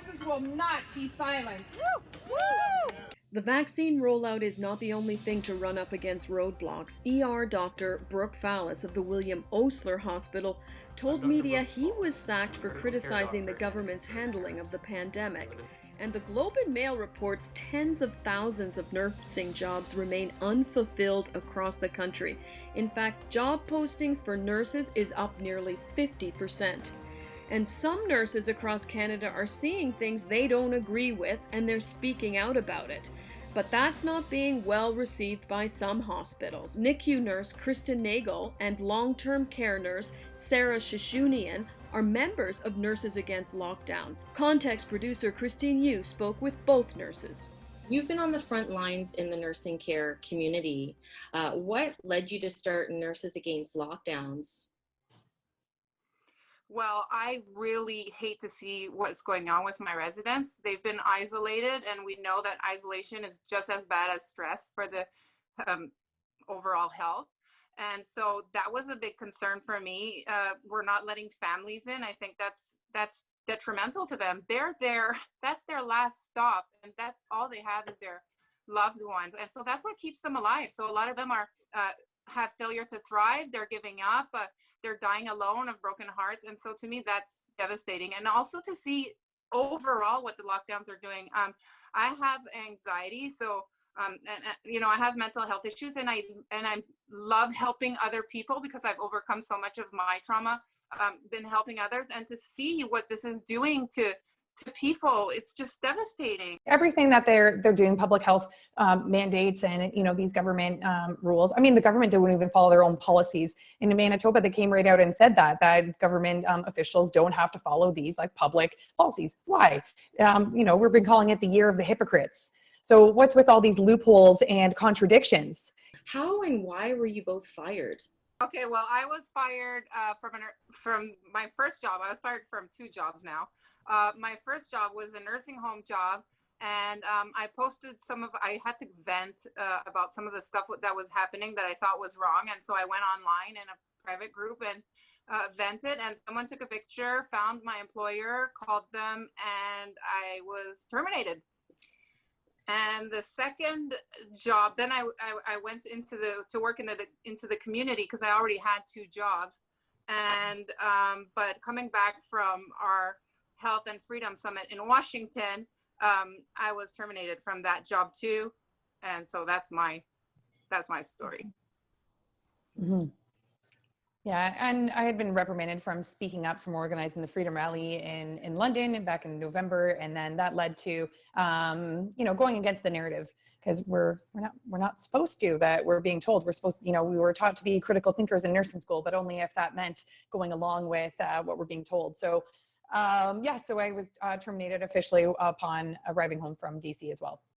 nurses will not be silenced. The vaccine rollout is not the only thing to run up against roadblocks. ER doctor Brooke Fallis of the William Osler Hospital told media he was sacked for criticizing the government's handling of the pandemic. And the Globe and Mail reports tens of thousands of nursing jobs remain unfulfilled across the country. In fact, job postings for nurses is up nearly 50%. And some nurses across Canada are seeing things they don't agree with, and they're speaking out about it. But that's not being well received by some hospitals. NICU nurse Kristen Nagle and long-term care nurse Sarah Chou-Jou-Nain are members of Nurses Against Lockdown. Context producer Kristen Yooo spoke with both nurses. You've been on the front lines in the nursing care community. What led you to start Nurses Against Lockdowns? Well, I really hate to see what's going on with my residents. They've been isolated, and we know that isolation is just as bad as stress for the overall health. And so that was a big concern for me. We're not letting families in. I think that's detrimental to them. They're there, that's their last stop, and that's all they have is their loved ones. And so that's what keeps them alive. So a lot of them are have failure to thrive. They're giving up. They're dying alone of broken hearts. And so to me, that's devastating. And also to see overall what the lockdowns are doing. I have anxiety. So, you know, I have mental health issues, and I love helping other people because I've overcome so much of my trauma, been helping others, and to see what this is doing to people, it's just devastating. Everything that they're doing, public health mandates and, you know, these government rules. I mean, the government don't even follow their own policies. In Manitoba, they came right out and said that government officials don't have to follow these like public policies. Why? You know, we've been calling it the year of the hypocrites. So what's with all these loopholes and contradictions? How and why were you both fired? Okay, well, I was fired from my first job. I was fired from 2 jobs now. My first job was a nursing home job, and I posted I had to vent about some of the stuff that was happening that I thought was wrong. And so I went online in a private group and vented, and someone took a picture, found my employer, called them, and I was terminated. And the second job, then I went to work into the community because I already had 2 jobs. And but coming back from our Health and Freedom Summit in Washington, I was terminated from that job too. And so that's my story. Mm-hmm. Yeah, and I had been reprimanded from speaking up from organizing the Freedom Rally in London and back in November, and then that led to you know, going against the narrative, because we're not supposed to. That we're being told we're supposed, you know, we were taught to be critical thinkers in nursing school, but only if that meant going along with what we're being told. So yeah, so I was terminated officially upon arriving home from DC as well.